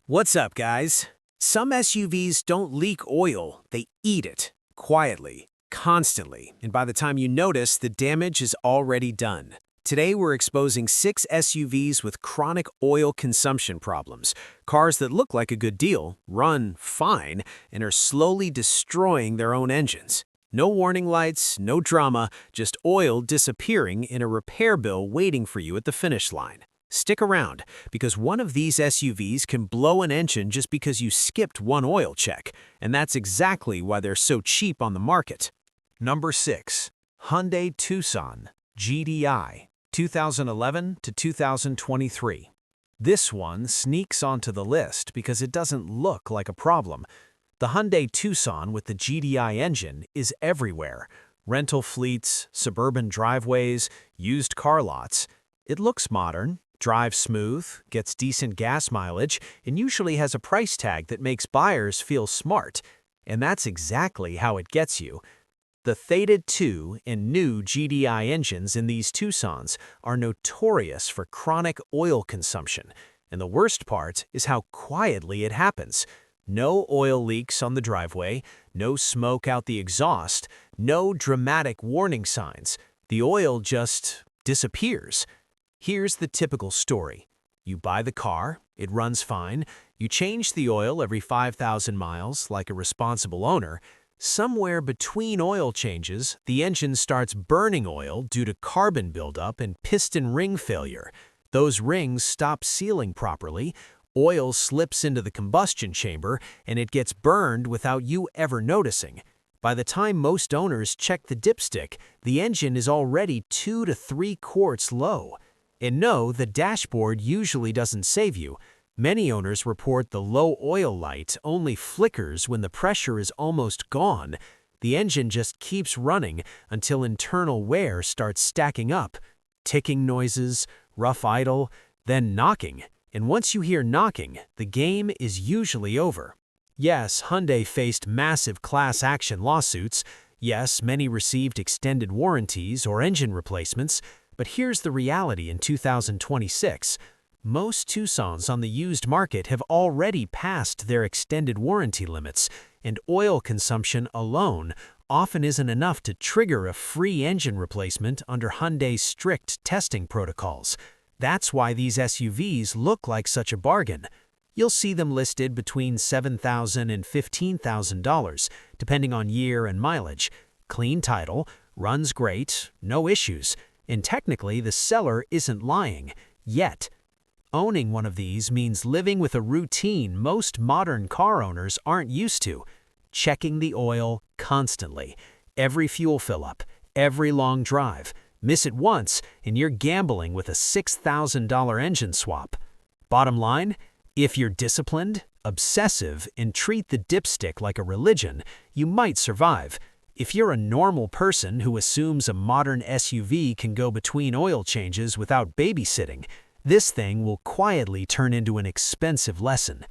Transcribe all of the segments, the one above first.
What's up, guys? Some SUVs don't leak oil, they eat it, quietly, constantly, and by the time you notice, the damage is already done. Today, we're exposing 6 SUVs with chronic oil consumption problems, cars that look like a good deal, run fine, and are slowly destroying their own engines. No warning lights, no drama, just oil disappearing in a repair bill waiting for you at the finish line. Stick around, because one of these SUVs can blow an engine just because you skipped one oil check, and that's exactly why they're so cheap on the market. Number 6. Hyundai Tucson GDI 2011 to 2023. This one sneaks onto the list because it doesn't look like a problem. The Hyundai Tucson with the GDI engine is everywhere. Rental fleets, suburban driveways, used car lots. It looks modern, drives smooth, gets decent gas mileage, and usually has a price tag that makes buyers feel smart. And that's exactly how it gets you. The Theta 2 and new GDI engines in these Tucsons are notorious for chronic oil consumption. And the worst part is how quietly it happens. No oil leaks on the driveway, no smoke out the exhaust, no dramatic warning signs. The oil just disappears. Here's the typical story. You buy the car, it runs fine, you change the oil every 5,000 miles like a responsible owner. Somewhere between oil changes, the engine starts burning oil due to carbon buildup and piston ring failure. Those rings stop sealing properly, oil slips into the combustion chamber, and it gets burned without you ever noticing. By the time most owners check the dipstick, the engine is already 2 to 3 quarts low. And no, the dashboard usually doesn't save you. Many owners report the low oil light only flickers when the pressure is almost gone. The engine just keeps running until internal wear starts stacking up. Ticking noises, rough idle, then knocking. And once you hear knocking, the game is usually over. Yes, Hyundai faced massive class action lawsuits. Yes, many received extended warranties or engine replacements. But here's the reality in 2026. Most Tucsons on the used market have already passed their extended warranty limits, and oil consumption alone often isn't enough to trigger a free engine replacement under Hyundai's strict testing protocols. That's why these SUVs look like such a bargain. You'll see them listed between $7,000 and $15,000, depending on year and mileage. Clean title, runs great, no issues. And technically, the seller isn't lying, yet. Owning one of these means living with a routine most modern car owners aren't used to. Checking the oil constantly. Every fuel fill-up, every long drive. Miss it once, and you're gambling with a $6,000 engine swap. Bottom line, if you're disciplined, obsessive, and treat the dipstick like a religion, you might survive. If you're a normal person who assumes a modern SUV can go between oil changes without babysitting, this thing will quietly turn into an expensive lesson.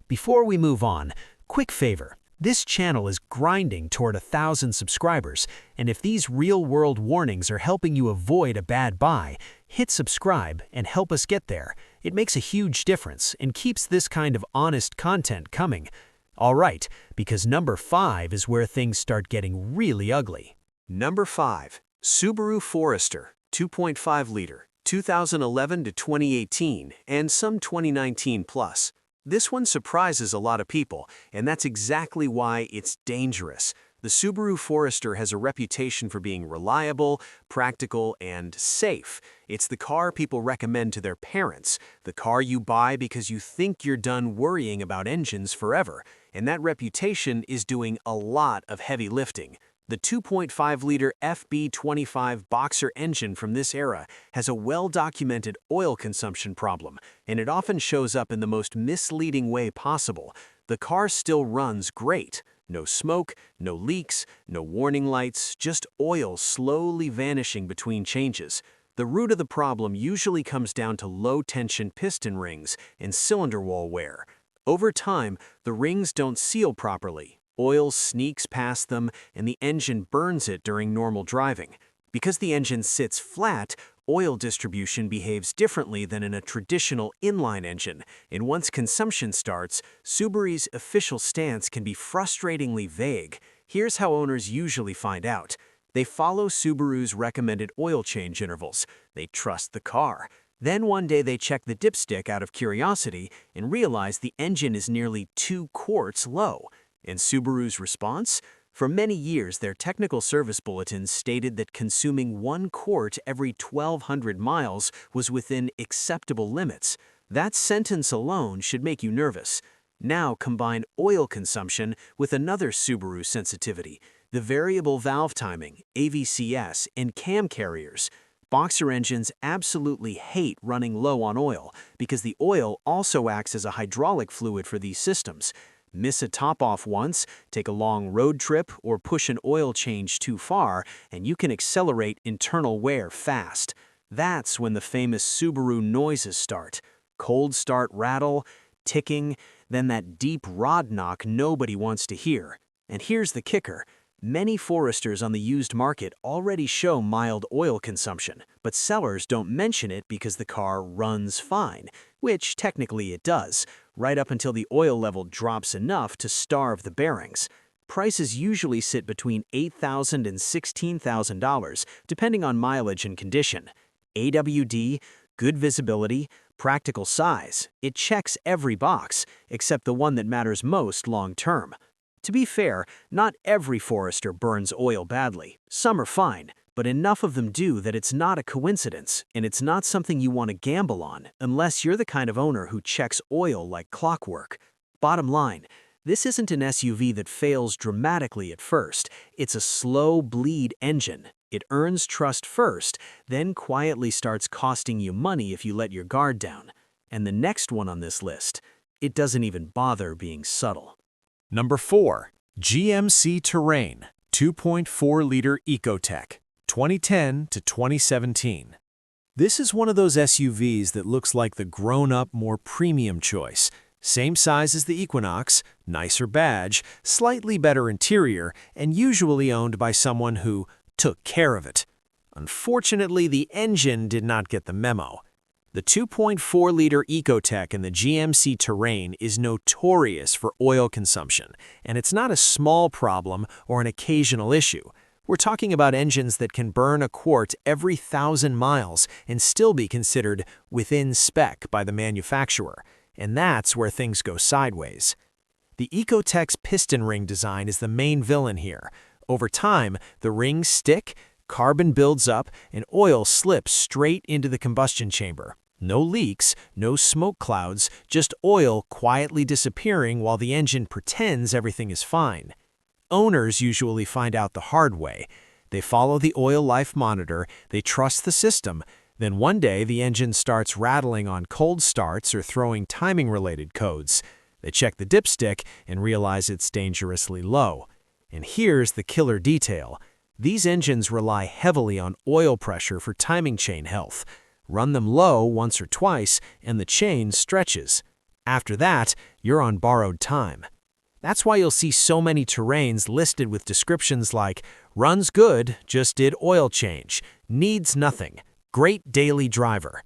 Before we move on, quick favor. This channel is grinding toward 1,000 subscribers, and if these real-world warnings are helping you avoid a bad buy, hit subscribe and help us get there. It makes a huge difference and keeps this kind of honest content coming. All right, because number 5 is where things start getting really ugly. Number 5. Subaru Forester 2.5-liter, 2011 to 2018, and some 2019 plus. This one surprises a lot of people, and that's exactly why it's dangerous. The Subaru Forester has a reputation for being reliable, practical, and safe. It's the car people recommend to their parents, the car you buy because you think you're done worrying about engines forever, and that reputation is doing a lot of heavy lifting. The 2.5-liter FB25 boxer engine from this era has a well-documented oil consumption problem, and it often shows up in the most misleading way possible. The car still runs great. No smoke, no leaks, no warning lights, just oil slowly vanishing between changes. The root of the problem usually comes down to low-tension piston rings and cylinder wall wear. Over time, the rings don't seal properly. Oil sneaks past them, and the engine burns it during normal driving. Because the engine sits flat, oil distribution behaves differently than in a traditional inline engine, and once consumption starts, Subaru's official stance can be frustratingly vague. Here's how owners usually find out. They follow Subaru's recommended oil change intervals. They trust the car. Then one day they check the dipstick out of curiosity and realize the engine is nearly 2 quarts low. And Subaru's response? For many years, their technical service bulletins stated that consuming 1 quart every 1,200 miles was within acceptable limits. That sentence alone should make you nervous. Now combine oil consumption with another Subaru sensitivity, the variable valve timing, AVCS, and cam carriers. Boxer engines absolutely hate running low on oil because the oil also acts as a hydraulic fluid for these systems. Miss a top-off once, take a long road trip, or push an oil change too far, and you can accelerate internal wear fast. That's when the famous Subaru noises start. Cold start rattle, ticking, then that deep rod knock nobody wants to hear. And here's the kicker. Many Foresters on the used market already show mild oil consumption, but sellers don't mention it because the car runs fine, which technically it does, right up until the oil level drops enough to starve the bearings. Prices usually sit between $8,000 and $16,000, depending on mileage and condition. AWD, good visibility, practical size, it checks every box, except the one that matters most long-term. To be fair, not every Forester burns oil badly. Some are fine, but enough of them do that it's not a coincidence, and it's not something you want to gamble on unless you're the kind of owner who checks oil like clockwork. Bottom line, this isn't an SUV that fails dramatically at first. It's a slow bleed engine. It earns trust first, then quietly starts costing you money if you let your guard down. And the next one on this list, it doesn't even bother being subtle. Number 4. GMC Terrain 2.4-liter Ecotec, 2010 to 2017. This is one of those SUVs that looks like the grown-up, more premium choice. Same size as the Equinox, nicer badge, slightly better interior, and usually owned by someone who took care of it. Unfortunately, the engine did not get the memo. The 2.4-liter Ecotec in the GMC Terrain is notorious for oil consumption, and it's not a small problem or an occasional issue. We're talking about engines that can burn a quart every 1,000 miles and still be considered within spec by the manufacturer, and that's where things go sideways. The Ecotec's piston ring design is the main villain here. Over time, the rings stick, carbon builds up, and oil slips straight into the combustion chamber. No leaks, no smoke clouds, just oil quietly disappearing while the engine pretends everything is fine. Owners usually find out the hard way. They follow the oil life monitor, they trust the system, then one day the engine starts rattling on cold starts or throwing timing-related codes. They check the dipstick and realize it's dangerously low. And here's the killer detail. These engines rely heavily on oil pressure for timing chain health. Run them low once or twice, and the chain stretches. After that, you're on borrowed time. That's why you'll see so many Terrains listed with descriptions like, runs good, just did oil change, needs nothing, great daily driver.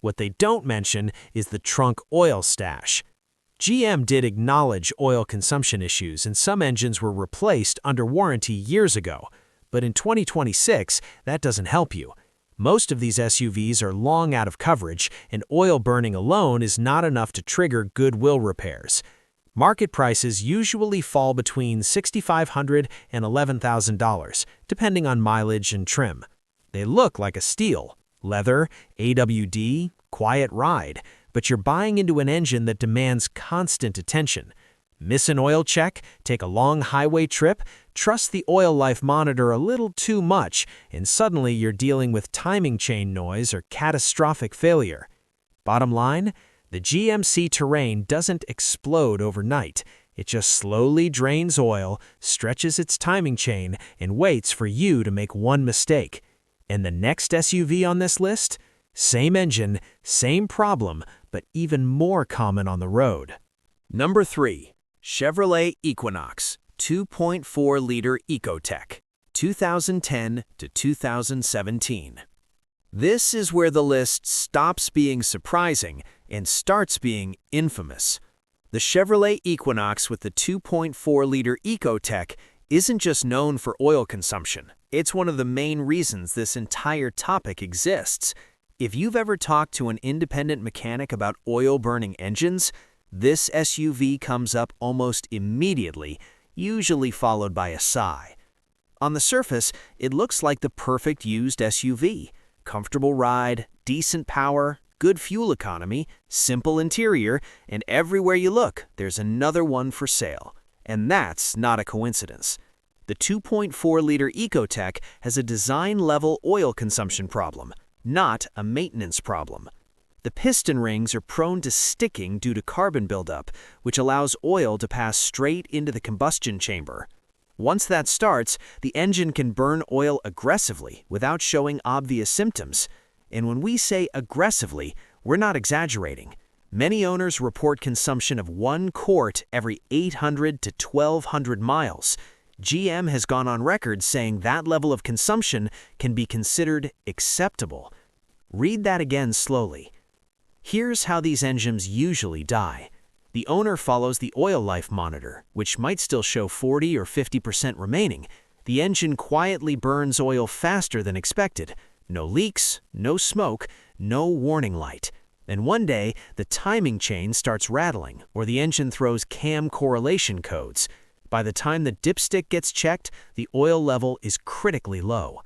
What they don't mention is the trunk oil stash. GM did acknowledge oil consumption issues, and some engines were replaced under warranty years ago. But in 2026, that doesn't help you. Most of these SUVs are long out of coverage, and oil burning alone is not enough to trigger goodwill repairs. Market prices usually fall between $6,500 and $11,000, depending on mileage and trim. They look like a steal, leather, AWD, quiet ride, but you're buying into an engine that demands constant attention. Miss an oil check, take a long highway trip, trust the oil life monitor a little too much, and suddenly you're dealing with timing chain noise or catastrophic failure. Bottom line, the GMC Terrain doesn't explode overnight. It just slowly drains oil, stretches its timing chain, and waits for you to make one mistake. And the next SUV on this list? Same engine, same problem, but even more common on the road. Number 3. Chevrolet Equinox 2.4-liter Ecotec, 2010 to 2017. This is where the list stops being surprising and starts being infamous. The Chevrolet Equinox with the 2.4-liter Ecotech isn't just known for oil consumption. It's one of the main reasons this entire topic exists. If you've ever talked to an independent mechanic about oil-burning engines, this SUV comes up almost immediately, usually followed by a sigh. On the surface, it looks like the perfect used SUV. Comfortable ride, decent power, good fuel economy, simple interior, and everywhere you look, there's another one for sale. And that's not a coincidence. The 2.4-liter Ecotech has a design-level oil consumption problem, not a maintenance problem. The piston rings are prone to sticking due to carbon buildup, which allows oil to pass straight into the combustion chamber. Once that starts, the engine can burn oil aggressively without showing obvious symptoms. And when we say aggressively, we're not exaggerating. Many owners report consumption of 1 quart every 800 to 1,200 miles. GM has gone on record saying that level of consumption can be considered acceptable. Read that again slowly. Here's how these engines usually die. The owner follows the oil life monitor, which might still show 40 or 50% remaining. The engine quietly burns oil faster than expected. No leaks, no smoke, no warning light. And one day, the timing chain starts rattling, or the engine throws cam correlation codes. By the time the dipstick gets checked, the oil level is critically low.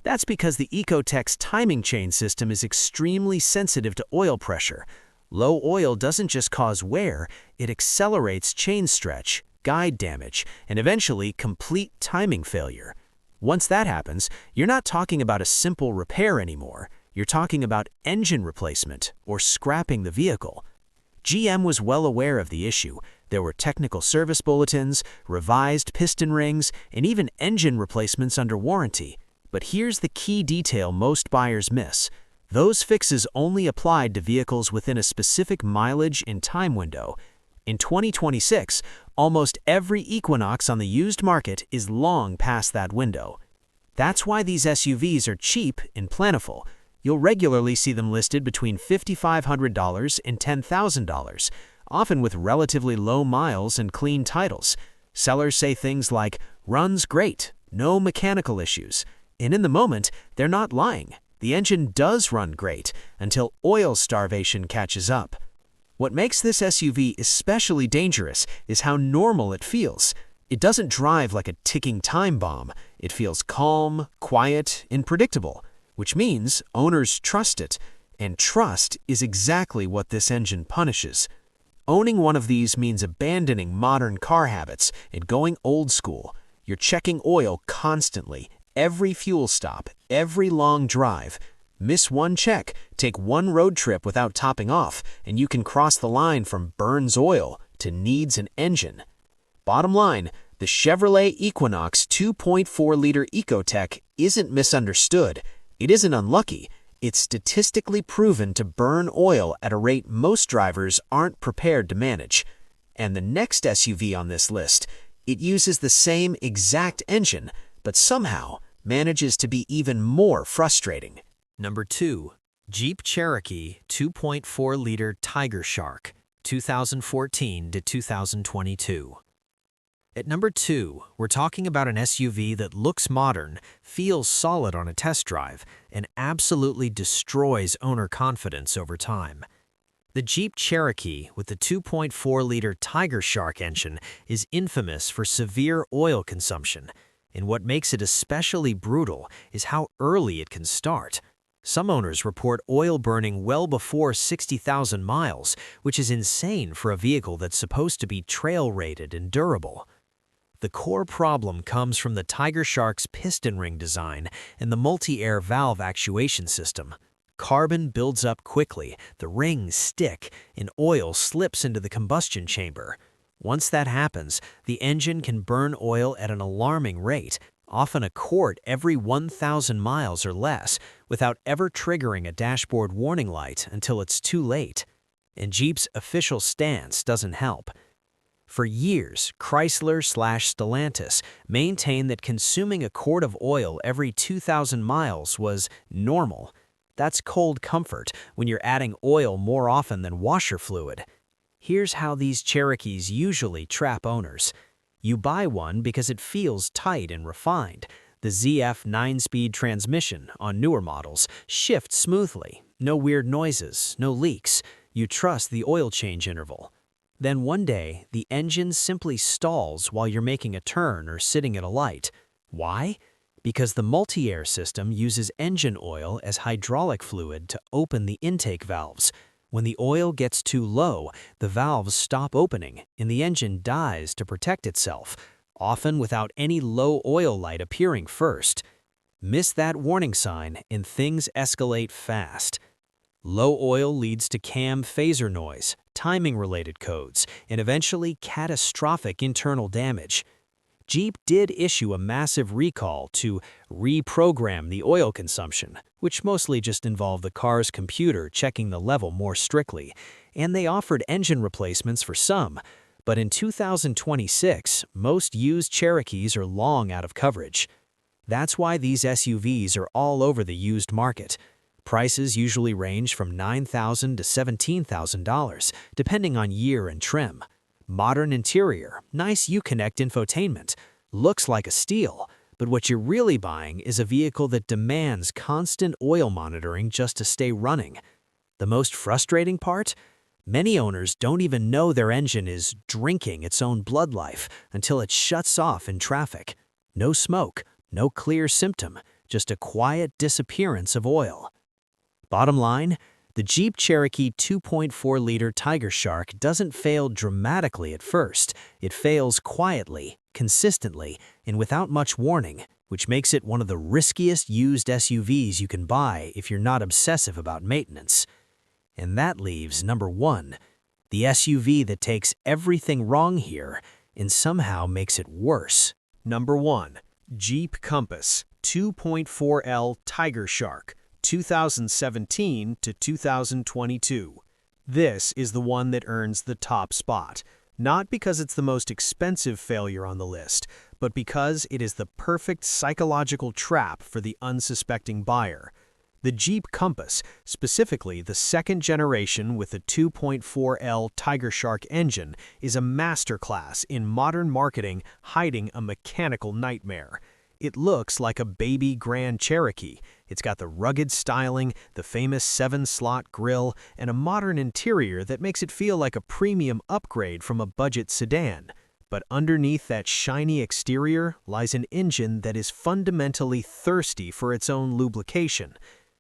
That's because the Ecotech's timing chain system is extremely sensitive to oil pressure. Low oil doesn't just cause wear, it accelerates chain stretch, guide damage, and eventually complete timing failure. Once that happens, you're not talking about a simple repair anymore. You're talking about engine replacement or scrapping the vehicle. GM was well aware of the issue. There were technical service bulletins, revised piston rings, and even engine replacements under warranty. But here's the key detail most buyers miss. Those fixes only applied to vehicles within a specific mileage and time window. In 2026, almost every Equinox on the used market is long past that window. That's why these SUVs are cheap and plentiful. You'll regularly see them listed between $5,500 and $10,000, often with relatively low miles and clean titles. Sellers say things like, "Runs great, no mechanical issues." And in the moment, they're not lying. The engine does run great until oil starvation catches up. What makes this SUV especially dangerous is how normal it feels. It doesn't drive like a ticking time bomb. It feels calm, quiet, and predictable, which means owners trust it. And trust is exactly what this engine punishes. Owning one of these means abandoning modern car habits and going old school. You're checking oil constantly. Every fuel stop, every long drive. Miss one check, take one road trip without topping off, and you can cross the line from burns oil to needs an engine. Bottom line, the Chevrolet Equinox 2.4-liter Ecotech isn't misunderstood. It isn't unlucky. It's statistically proven to burn oil at a rate most drivers aren't prepared to manage. And the next SUV on this list, it uses the same exact engine, but somehow manages to be even more frustrating. Number 2. Jeep Cherokee 2.4-liter Tiger Shark, 2014 to 2022. At number 2, we're talking about an SUV that looks modern, feels solid on a test drive, and absolutely destroys owner confidence over time. The Jeep Cherokee with the 2.4-liter Tiger Shark engine is infamous for severe oil consumption. And what makes it especially brutal is how early it can start. Some owners report oil burning well before 60,000 miles, which is insane for a vehicle that's supposed to be trail-rated and durable. The core problem comes from the Tiger Shark's piston ring design and the multi-air valve actuation system. Carbon builds up quickly, the rings stick, and oil slips into the combustion chamber. Once that happens, the engine can burn oil at an alarming rate, often a quart every 1,000 miles or less, without ever triggering a dashboard warning light until it's too late. And Jeep's official stance doesn't help. For years, Chrysler/Stellantis maintained that consuming a quart of oil every 2,000 miles was normal. That's cold comfort when you're adding oil more often than washer fluid. Here's how these Cherokees usually trap owners. You buy one because it feels tight and refined. The ZF 9-speed transmission on newer models shifts smoothly. No weird noises, no leaks. You trust the oil change interval. Then one day, the engine simply stalls while you're making a turn or sitting at a light. Why? Because the multi-air system uses engine oil as hydraulic fluid to open the intake valves. When the oil gets too low, the valves stop opening and the engine dies to protect itself, often without any low oil light appearing first. Miss that warning sign and things escalate fast. Low oil leads to cam phaser noise, timing-related codes, and eventually catastrophic internal damage. Jeep did issue a massive recall to reprogram the oil consumption, which mostly just involved the car's computer checking the level more strictly, and they offered engine replacements for some. But in 2026, most used Cherokees are long out of coverage. That's why these SUVs are all over the used market. Prices usually range from $9,000 to $17,000, depending on year and trim. Modern interior, nice Uconnect infotainment. Looks like a steal, but what you're really buying is a vehicle that demands constant oil monitoring just to stay running. The most frustrating part? Many owners don't even know their engine is drinking its own blood life until it shuts off in traffic. No smoke, no clear symptom, just a quiet disappearance of oil. Bottom line, the Jeep Cherokee 2.4-liter Tiger Shark doesn't fail dramatically at first. It fails quietly, consistently, and without much warning, which makes it one of the riskiest used SUVs you can buy if you're not obsessive about maintenance. And that leaves number 1, the SUV that takes everything wrong here and somehow makes it worse. Number 1. Jeep Compass 2.4L Tiger Shark, 2017 to 2022. This is the one that earns the top spot, not because it's the most expensive failure on the list, but because it is the perfect psychological trap for the unsuspecting buyer. The Jeep Compass, specifically the second generation with the 2.4L Tiger Shark engine, is a masterclass in modern marketing hiding a mechanical nightmare. It looks like a baby Grand Cherokee. It's got the rugged styling, the famous 7-slot grille, and a modern interior that makes it feel like a premium upgrade from a budget sedan. But underneath that shiny exterior lies an engine that is fundamentally thirsty for its own lubrication.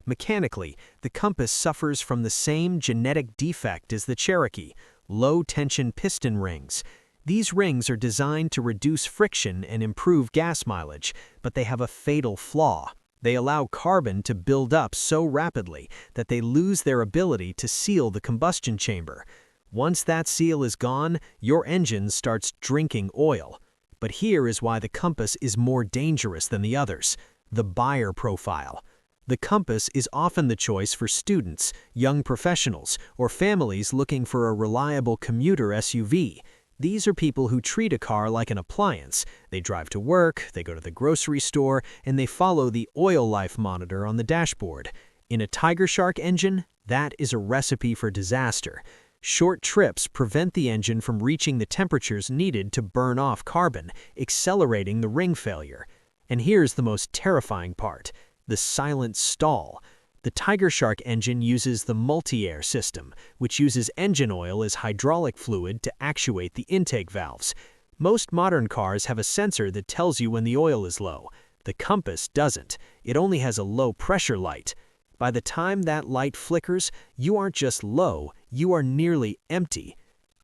Mechanically, the Compass suffers from the same genetic defect as the Cherokee: low-tension piston rings. These rings are designed to reduce friction and improve gas mileage, but they have a fatal flaw. They allow carbon to build up so rapidly that they lose their ability to seal the combustion chamber. Once that seal is gone, your engine starts drinking oil. But here is why the Compass is more dangerous than the others: the buyer profile. The Compass is often the choice for students, young professionals, or families looking for a reliable commuter SUV. These are people who treat a car like an appliance. They drive to work, they go to the grocery store, and they follow the oil life monitor on the dashboard. In a Tiger Shark engine, that is a recipe for disaster. Short trips prevent the engine from reaching the temperatures needed to burn off carbon, accelerating the ring failure. And here's the most terrifying part: the silent stall. The Tiger Shark engine uses the multi-air system, which uses engine oil as hydraulic fluid to actuate the intake valves. Most modern cars have a sensor that tells you when the oil is low. The Compass doesn't. It only has a low-pressure light. By the time that light flickers, you aren't just low, you are nearly empty.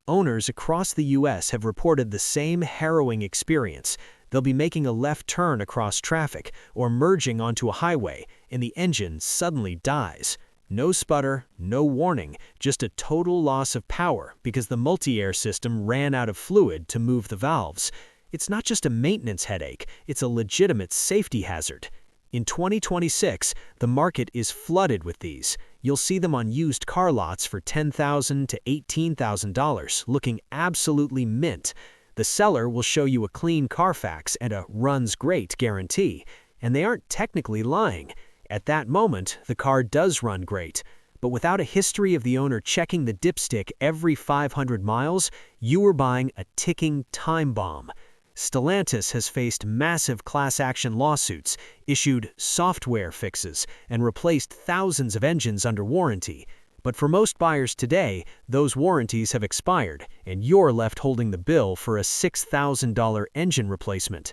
Owners across the U.S. have reported the same harrowing experience. They'll be making a left turn across traffic or merging onto a highway, and the engine suddenly dies. No sputter, no warning, just a total loss of power because the multi-air system ran out of fluid to move the valves. It's not just a maintenance headache, it's a legitimate safety hazard. In 2026, the market is flooded with these. You'll see them on used car lots for $10,000 to $18,000, looking absolutely mint. The seller will show you a clean Carfax and a runs great guarantee, and they aren't technically lying. At that moment, the car does run great, but without a history of the owner checking the dipstick every 500 miles, you are buying a ticking time bomb. Stellantis has faced massive class action lawsuits, issued software fixes, and replaced thousands of engines under warranty. But for most buyers today, those warranties have expired, and you're left holding the bill for a $6,000 engine replacement.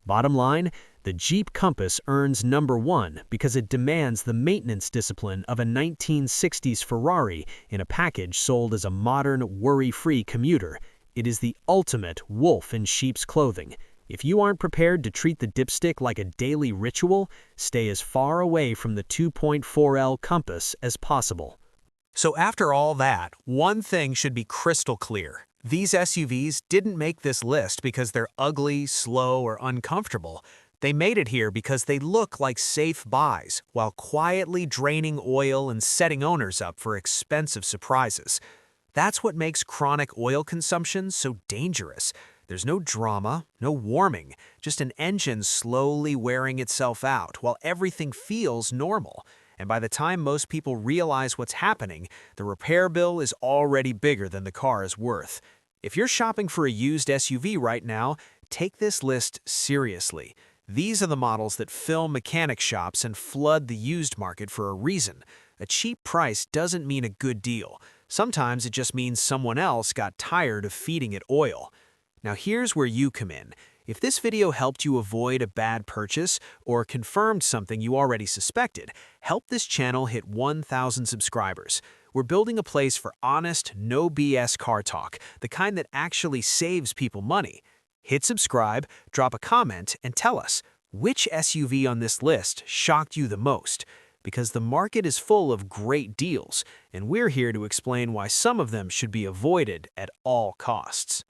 Bottom line, the Jeep Compass earns #1 because it demands the maintenance discipline of a 1960s Ferrari in a package sold as a modern, worry-free commuter. It is the ultimate wolf in sheep's clothing. If you aren't prepared to treat the dipstick like a daily ritual, stay as far away from the 2.4L Compass as possible. So after all that, one thing should be crystal clear. These SUVs didn't make this list because they're ugly, slow, or uncomfortable. They made it here because they look like safe buys, while quietly draining oil and setting owners up for expensive surprises. That's what makes chronic oil consumption so dangerous. There's no drama, no warming, just an engine slowly wearing itself out while everything feels normal. And by the time most people realize what's happening, the repair bill is already bigger than the car is worth. If you're shopping for a used SUV right now, take this list seriously. These are the models that fill mechanic shops and flood the used market for a reason. A cheap price doesn't mean a good deal. Sometimes it just means someone else got tired of feeding it oil. Now here's where you come in. If this video helped you avoid a bad purchase or confirmed something you already suspected, help this channel hit 1,000 subscribers. We're building a place for honest, no BS car talk, the kind that actually saves people money. Hit subscribe, drop a comment, and tell us, which SUV on this list shocked you the most? Because the market is full of great deals, and we're here to explain why some of them should be avoided at all costs.